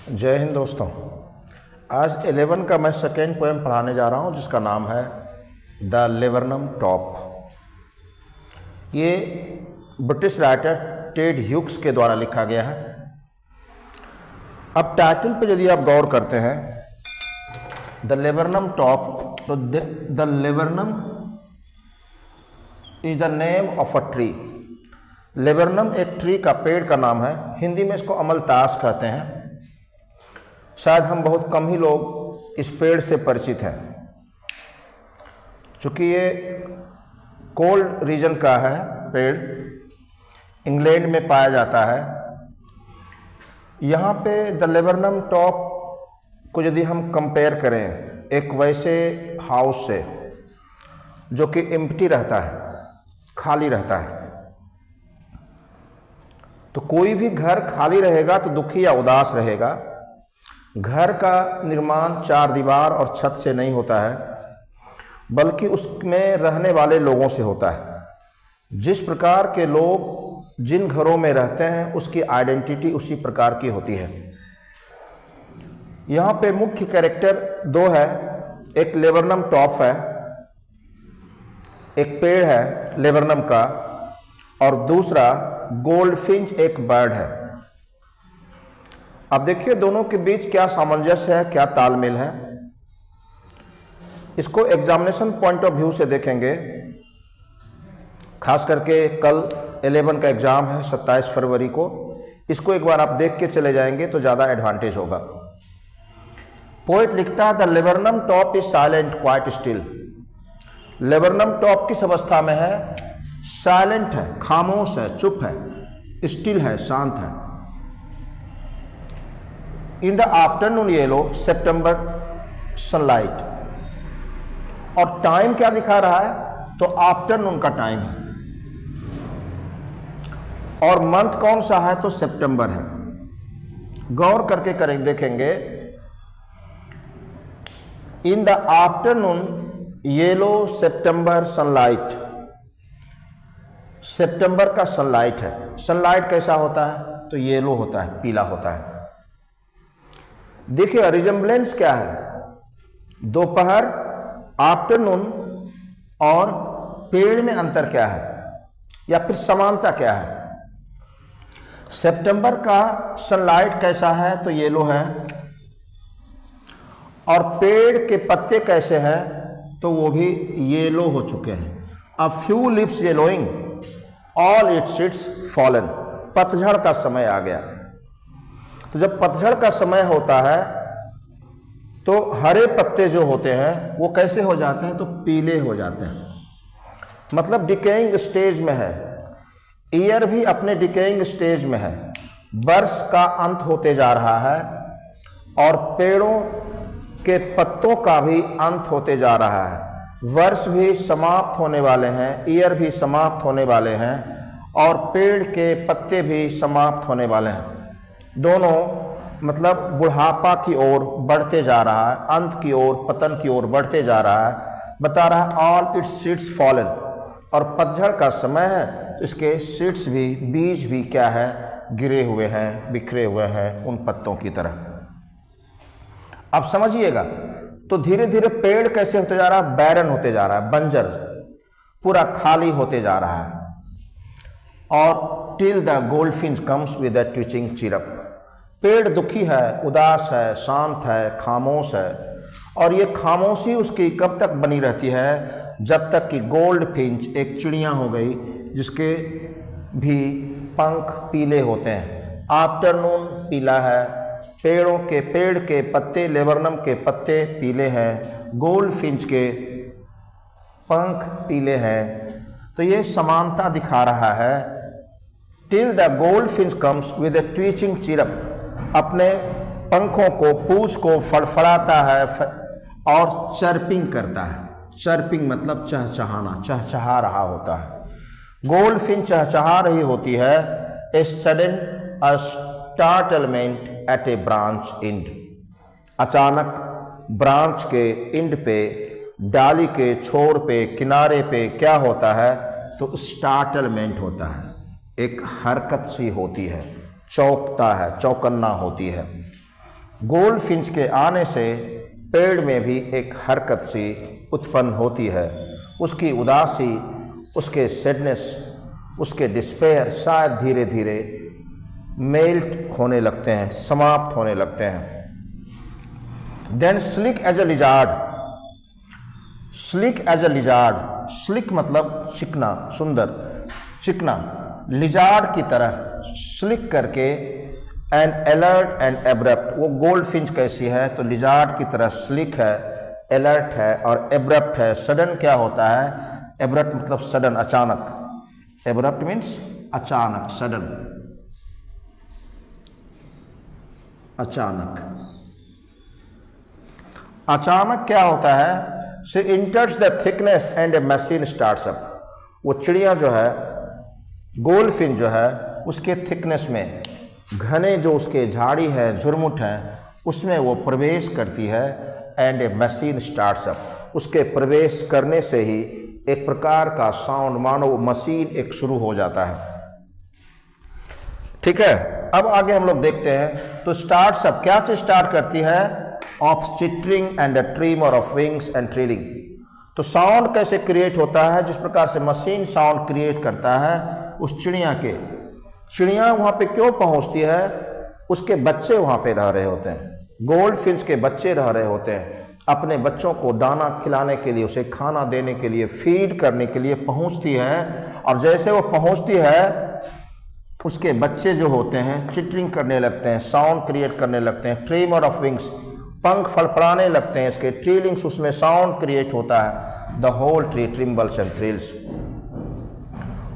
जय हिंद दोस्तों। आज 11 का मैं सेकेंड पोएम पढ़ाने जा रहा हूँ जिसका नाम है द लेबरनम टॉप। ये ब्रिटिश राइटर टेड ह्यूक्स के द्वारा लिखा गया है। अब टाइटल पर यदि आप गौर करते हैं द लेबरनम टॉप, तो the laburnum is the name of a tree. Laburnum एक ट्री का, पेड़ का नाम है। हिंदी में इसको अमलतास कहते हैं। शायद हम बहुत कम ही लोग इस पेड़ से परिचित हैं, चूँकि ये कोल्ड रीजन का है पेड़, इंग्लैंड में पाया जाता है। यहाँ पे द लेबरनम टॉप को यदि हम कंपेयर करें एक वैसे हाउस से जो कि एम्प्टी रहता है, खाली रहता है, तो कोई भी घर खाली रहेगा तो दुखी या उदास रहेगा। घर का निर्माण चार दीवार और छत से नहीं होता है, बल्कि उसमें रहने वाले लोगों से होता है। जिस प्रकार के लोग जिन घरों में रहते हैं उसकी आइडेंटिटी उसी प्रकार की होती है। यहाँ पे मुख्य कैरेक्टर दो है, एक लेबरनम टॉप है, एक पेड़ है लेबरनम का, और दूसरा गोल्डफिंच एक बर्ड है। अब देखिए दोनों के बीच क्या सामंजस्य है, क्या तालमेल है। इसको एग्जामिनेशन पॉइंट ऑफ व्यू से देखेंगे। खास करके कल 11 का एग्जाम है 27 फरवरी को। इसको एक बार आप देख के चले जाएंगे तो ज़्यादा एडवांटेज होगा। पोएट लिखता है the laburnum top is silent quite still. Laburnum top किस अवस्था में है? साइलेंट है, खामोश है, चुप है, स्टिल है, शांत है। इन the afternoon yellow September sunlight, और टाइम क्या दिखा रहा है? तो आफ्टरनून का टाइम है, और मंथ कौन सा है? तो सितंबर है। गौर करके करें, देखेंगे in the afternoon yellow September sunlight. सितंबर का सनलाइट है। सनलाइट कैसा होता है? तो येलो होता है, पीला होता है। देखिए रिजेम्बलेंस क्या है? दोपहर, आफ्टरनून और पेड़ में अंतर क्या है, या फिर समानता क्या है? सितंबर का सनलाइट कैसा है? तो येलो है। और पेड़ के पत्ते कैसे हैं? तो वो भी येलो हो चुके हैं। A few leaves yellowing, all it's seeds fallen. पतझड़ का समय आ गया। तो जब पतझड़ का समय होता है तो हरे पत्ते जो होते हैं वो कैसे हो जाते हैं? तो पीले हो जाते हैं, मतलब डिकेइंग स्टेज में है। ईयर भी अपने डिकेइंग स्टेज में है। वर्ष का अंत होते जा रहा है और पेड़ों के पत्तों का भी अंत होते जा रहा है। वर्ष भी समाप्त होने वाले हैं, ईयर भी समाप्त होने वाले हैं, और पेड़ के पत्ते भी समाप्त होने वाले हैं। दोनों मतलब बुढ़ापा की ओर बढ़ते जा रहा है, अंत की ओर, पतन की ओर बढ़ते जा रहा है। बता रहा है ऑल इट्स सीड्स फॉलन, और पतझड़ का समय है तो इसके सीड्स भी, बीज भी क्या है? गिरे हुए हैं, बिखरे हुए हैं उन पत्तों की तरह। अब समझिएगा, तो धीरे धीरे पेड़ कैसे होते जा रहा है? बैरन होते जा रहा है, बंजर, पूरा खाली होते जा रहा है। और till the goldfinch comes with a twitching chirp. पेड़ दुखी है, उदास है, शांत है, खामोश है, और ये खामोशी उसकी कब तक बनी रहती है? जब तक कि गोल्डफिंच, एक चिड़िया हो गई जिसके भी पंख पीले होते हैं। आफ्टरनून पीला है, पेड़ के पत्ते, लेबरनम के पत्ते पीले हैं, गोल्डफिंच के पंख पीले हैं। तो ये समानता दिखा रहा है। Till the goldfinch comes with a twitching chirp, अपने पंखों को, पूंछ को फड़फड़ाता है और चर्पिंग करता है। चर्पिंग मतलब चहचहाना, चहचहा रहा होता है। गोल्डफिंच चहचहा रही होती है। A sudden startlement at a branch end, अचानक ब्रांच के एंड पे, डाली के छोर पे, किनारे पे क्या होता है? तो स्टार्टलमेंट होता है, एक हरकत सी होती है, चौंकता है, चौकन्ना होती है। गोल्डफिंच के आने से पेड़ में भी एक हरकत सी उत्पन्न होती है। उसकी उदासी, उसके सैडनेस, उसके डिस्पेयर शायद धीरे धीरे मेल्ट होने लगते हैं, समाप्त होने लगते हैं। Then slick as a lizard, slick as a lizard, slick मतलब चिकना, सुंदर, चिकना, लिजार्ड की तरह स्लिक करके, एंड अलर्ट एंड एब्रप्ट। वो गोल्डफिंच कैसी है? तो लिजार्ड की तरह स्लिक है, अलर्ट है और एब्रप्ट है। सडन क्या होता है? एब्रप्ट मतलब सडन, अचानक। एब्रप्ट मीन्स अचानक, सडन, अचानक। अचानक क्या होता है? She इंटर्स the thickness and a machine starts up. वो चिड़िया जो है, गोल्डफिंच जो है, उसके थिकनेस में, घने जो उसके झाड़ी है, झुरमुट है, उसमें वो प्रवेश करती है। And a machine starts up, उसके प्रवेश करने से ही एक प्रकार का साउंड, मानो वो मशीन एक शुरू हो जाता है। ठीक है, अब आगे हम लोग देखते हैं। तो स्टार्ट्स अप, क्या चीज स्टार्ट करती है? Of chittering and a tremor of wings and trilling. तो साउंड कैसे क्रिएट होता है? जिस प्रकार से मशीन साउंड क्रिएट करता है उस चिड़िया के। चिड़िया वहां पे क्यों पहुंचती है? उसके बच्चे वहां पे रह रहे होते हैं, गोल्डफिंच के बच्चे रह रहे होते हैं। अपने बच्चों को दाना खिलाने के लिए, उसे खाना देने के लिए, फीड करने के लिए पहुंचती है। और जैसे वो पहुंचती है, उसके बच्चे जो होते हैं चिट्रिंग करने लगते हैं, साउंड क्रिएट करने लगते हैं। ट्रीमर ऑफ विंग्स, पंख फड़फड़ाने लगते हैं इसके। ट्रिलिंग्स, उसमें साउंड क्रिएट होता है। The whole tree trembles and thrills.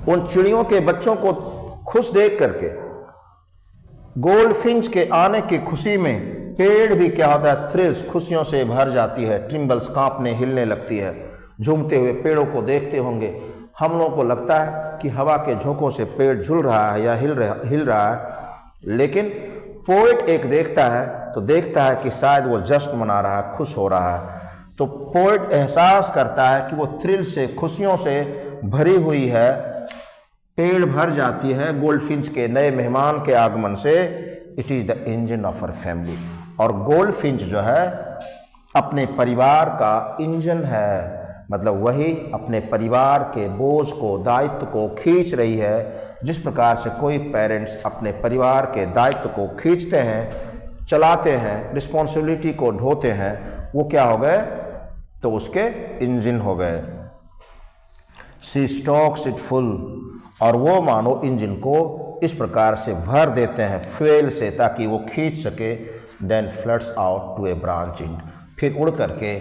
उन चिड़ियों के बच्चों को खुश देख करके, गोल्डफिंच के आने की खुशी में पेड़ भी क्या होता है? थ्रिल्स, खुशियों से भर जाती है। ट्रिम्बल्स, कांपने हिलने लगती है। झूमते हुए पेड़ों को देखते होंगे, हम लोगों को लगता है कि हवा के झोंकों से पेड़ झूल रहा है या हिल रहा है। लेकिन पोएट एक देखता है तो देखता है कि शायद वो जश्न मना रहा है, खुश हो रहा है। तो पोएट एहसास करता है कि वो थ्रिल से, खुशियों से भरी हुई है, पेड़ भर जाती है गोल्डफिंच के नए मेहमान के आगमन से। It is the engine of her family. और गोल्डफिंच जो है अपने परिवार का इंजन है, मतलब वही अपने परिवार के बोझ को, दायित्व को खींच रही है। जिस प्रकार से कोई पेरेंट्स अपने परिवार के दायित्व को खींचते हैं, चलाते हैं, रिस्पॉन्सिबिलिटी को ढोते हैं, वो क्या हो गए? तो उसके इंजन हो गए। सी स्टॉक्स इट फुल, और वो मानो इंजन को इस प्रकार से भर देते हैं फ्यूल से ताकि वो खींच सके। Then floods out to a branch end, फिर उड़ करके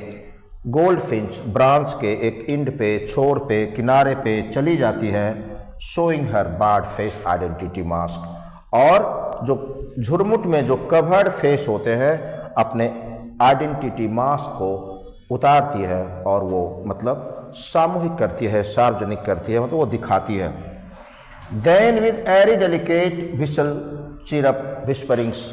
गोल्डफिंच ब्रांच के एक इंड पे, छोर पे, किनारे पे चली जाती है। शोइंग हर बर्ड फेस आइडेंटिटी मास्क, और जो झुरमुट में जो कवर्ड फेस होते हैं अपने आइडेंटिटी मास्क को उतारती है और वो मतलब सामूहिक करती है, सार्वजनिक करती है, मतलब वो दिखाती है। Then with airy delicate whistle chirp whisperings,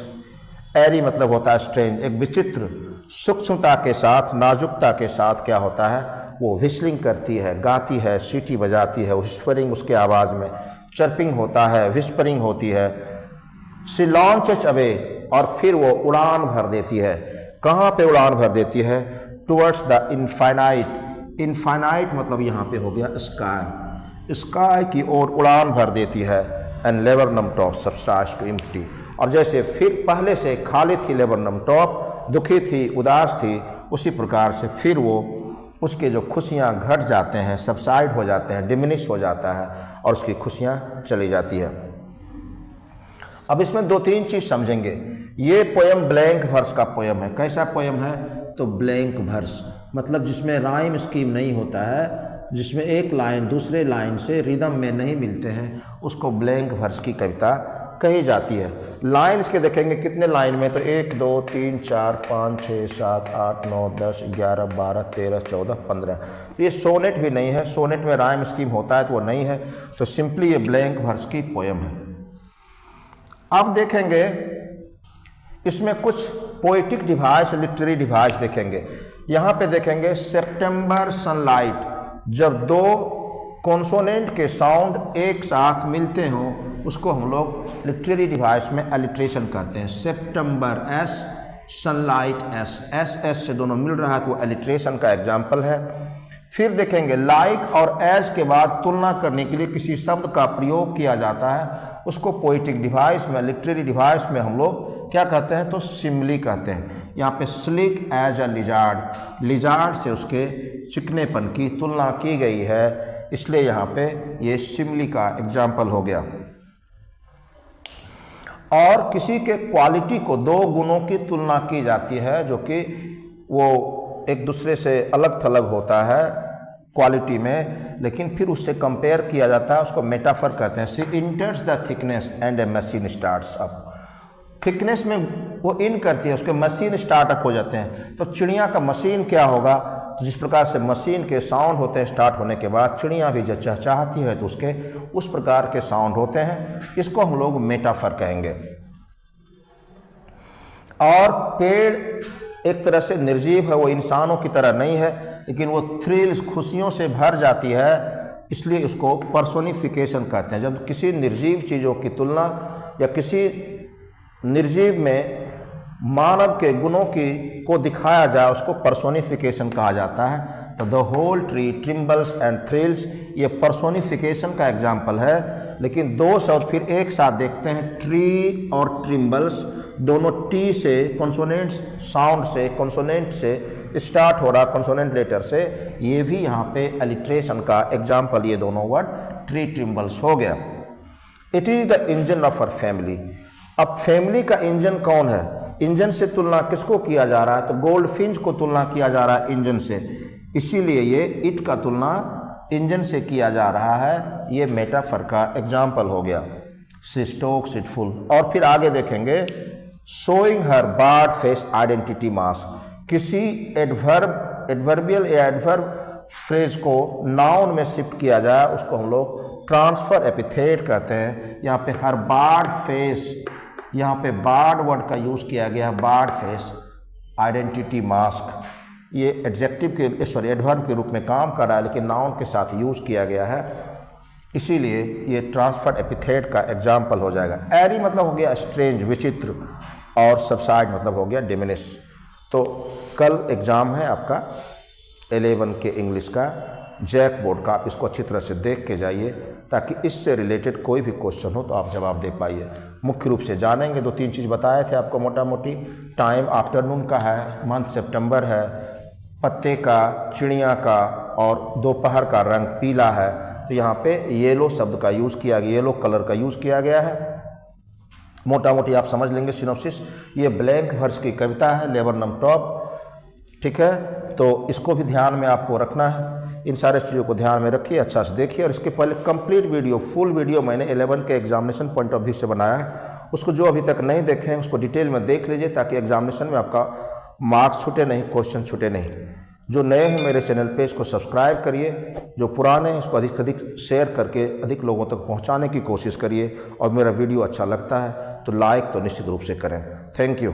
airy मतलब होता है स्ट्रेंज, एक विचित्र सूक्ष्मता के साथ, नाजुकता के साथ क्या होता है? वो विस्लिंग करती है, गाती है, सीटी बजाती है। विस्परिंग, उसके आवाज़ में चर्पिंग होता है, विस्परिंग होती है। सी लॉन्चेस अवे, और फिर वो उड़ान भर देती है। कहाँ पे उड़ान भर देती है? Towards the infinite. इनफाइनाइट मतलब यहाँ पे हो गया स्काई, स्काई की ओर उड़ान भर देती है। And laburnum top subsides to empty, और जैसे फिर पहले से खाली थी लेबरनम टॉप, दुखी थी, उदास थी, उसी प्रकार से फिर वो, उसके जो खुशियाँ घट जाते हैं, सबसाइड हो जाते हैं, डिमिनिश हो जाता है और उसकी खुशियाँ चली जाती है। अब इसमें दो तीन चीज़ समझेंगे। ये पोयम ब्लैंक वर्स का पोयम है। कैसा पोयम है? तो ब्लैंक वर्स मतलब जिसमें राइम स्कीम नहीं होता है, जिसमें एक लाइन दूसरे लाइन से रिदम में नहीं मिलते हैं, उसको ब्लैंक वर्स की कविता कही जाती है। लाइन इसके देखेंगे कितने लाइन में, तो 1 2 3 4 5 6 7 8 9 10 11 12 13 14 15। ये सोनेट भी नहीं है, सोनेट में राइम स्कीम होता है तो वो नहीं है, तो सिंपली ये ब्लैंक वर्स की पोयम है। अब देखेंगे इसमें कुछ पोइटिक डिवाइस, लिटरेरी डिवाइस देखेंगे। यहाँ पे देखेंगे सितंबर सनलाइट, जब दो कॉन्सोनेंट के साउंड एक साथ मिलते हों उसको हम लोग लिटरेरी डिवाइस में अलिट्रेशन कहते हैं। सितंबर, सनलाइट एस से दोनों मिल रहा है तो वो एलिट्रेशन का एग्जाम्पल है। फिर देखेंगे लाइक और एज के बाद तुलना करने के लिए किसी शब्द का प्रयोग किया जाता है, उसको पोइटिक डिवाइस में, लिटरेरी डिवाइस में हम लोग क्या कहते हैं, तो सिमिली कहते हैं। यहाँ पे slick as a lizard, lizard से उसके चिकनेपन की तुलना की गई है, इसलिए यहाँ पे ये सिमिली का एग्जाम्पल हो गया। और किसी के क्वालिटी को दो गुणों की तुलना की जाती है जो कि वो एक दूसरे से अलग थलग होता है क्वालिटी में, लेकिन फिर उससे कंपेयर किया जाता है, उसको मेटाफर कहते हैं। She enters the thickness and a machine starts up, thickness में वो इन करती है, उसके मशीन स्टार्टअप हो जाते हैं। तो चिड़िया का मशीन क्या होगा, तो जिस प्रकार से मशीन के साउंड होते हैं स्टार्ट होने के बाद, चिड़िया भी जब चहचहाती है तो उसके उस प्रकार के साउंड होते हैं, इसको हम लोग मेटाफर कहेंगे। और पेड़ एक तरह से निर्जीव है, वो इंसानों की तरह नहीं है, लेकिन वो थ्रिल्स, खुशियों से भर जाती है, इसलिए उसको पर्सोनिफिकेशन कहते हैं। जब किसी निर्जीव चीज़ों की तुलना या किसी निर्जीव में मानव के गुणों को दिखाया जाए, उसको पर्सोनिफिकेशन कहा जाता है। तो the whole tree trembles and thrills, ये पर्सोनिफिकेशन का एग्जाम्पल है। लेकिन दो शब्द फिर एक साथ देखते हैं, ट्री और ट्रिम्बल्स, दोनों टी से कॉन्सोनेंट्स साउंड से, कॉन्सोनेंट से स्टार्ट हो रहा, कॉन्सोनेंट लेटर से, ये भी यहाँ पे अलिट्रेशन का एग्जाम्पल, ये दोनों वर्ड ट्री ट्रिम्बल्स हो गया। It is the engine of our family. अब फैमिली का इंजन कौन है, इंजन से तुलना किसको किया जा रहा है, तो गोल्ड फिंच को तुलना किया जा रहा है इंजन से, इसीलिए ये इट का तुलना इंजन से किया जा रहा है, ये मेटाफर का एग्जाम्पल हो गया। She stokes it full. और फिर आगे देखेंगे, showing her bird face identity mask, किसी एडवर्बियल या एडवर्ब फ्रेज को नाउन में शिफ्ट किया जाए, उसको हम लोग ट्रांसफर एपिथेट कहते हैं। यहाँ पे हर बार्ड फेस, यहाँ पे बार्ड वर्ड का यूज़ किया गया है, बार्ड फेस आइडेंटिटी मास्क, ये एडजेक्टिव के सॉरी एडवर्ब के रूप में काम कर रहा है, लेकिन नाउन के साथ यूज़ किया गया है, इसीलिए ये ट्रांसफर एपिथेट का एग्जाम्पल हो जाएगा। एरी मतलब हो गया स्ट्रेंज, विचित्र, और सबसाइड मतलब हो गया डिमिनिश। तो कल एग्ज़ाम है आपका 11 के इंग्लिश का, जैक बोर्ड का, आप इसको अच्छी तरह से देख के जाइए ताकि इससे रिलेटेड कोई भी क्वेश्चन हो तो आप जवाब दे पाइए। मुख्य रूप से जानेंगे, 2-3 चीज़ बताए थे आपको मोटा मोटी। टाइम आफ्टरनून का है, मंथ सितंबर है, पत्ते का, चिड़िया का, और दोपहर का रंग पीला है, तो यहाँ पे येलो शब्द का यूज़ किया गया, येलो कलर का यूज़ किया गया है। मोटा मोटी आप समझ लेंगे सिनॉप्सिस। ये ब्लैंक वर्स की कविता है, लेबरनम टॉप, ठीक है, तो इसको भी ध्यान में आपको रखना है। इन सारे चीज़ों को ध्यान में रखिए, अच्छा से देखिए। और इसके पहले कंप्लीट वीडियो, फुल वीडियो मैंने 11 के एग्जामिनेशन पॉइंट ऑफ व्यू से बनाया है, उसको जो अभी तक नहीं देखे हैं उसको डिटेल में देख लीजिए ताकि एग्जामिनेशन में आपका मार्क्स छूटे नहीं, क्वेश्चन छूटे नहीं। जो नए हैं मेरे चैनल पे इसको सब्सक्राइब करिए, जो पुराने हैं इसको अधिक से अधिक शेयर करके अधिक लोगों तक पहुंचाने की कोशिश करिए। और मेरा वीडियो अच्छा लगता है तो लाइक तो निश्चित रूप से करें। Thank you.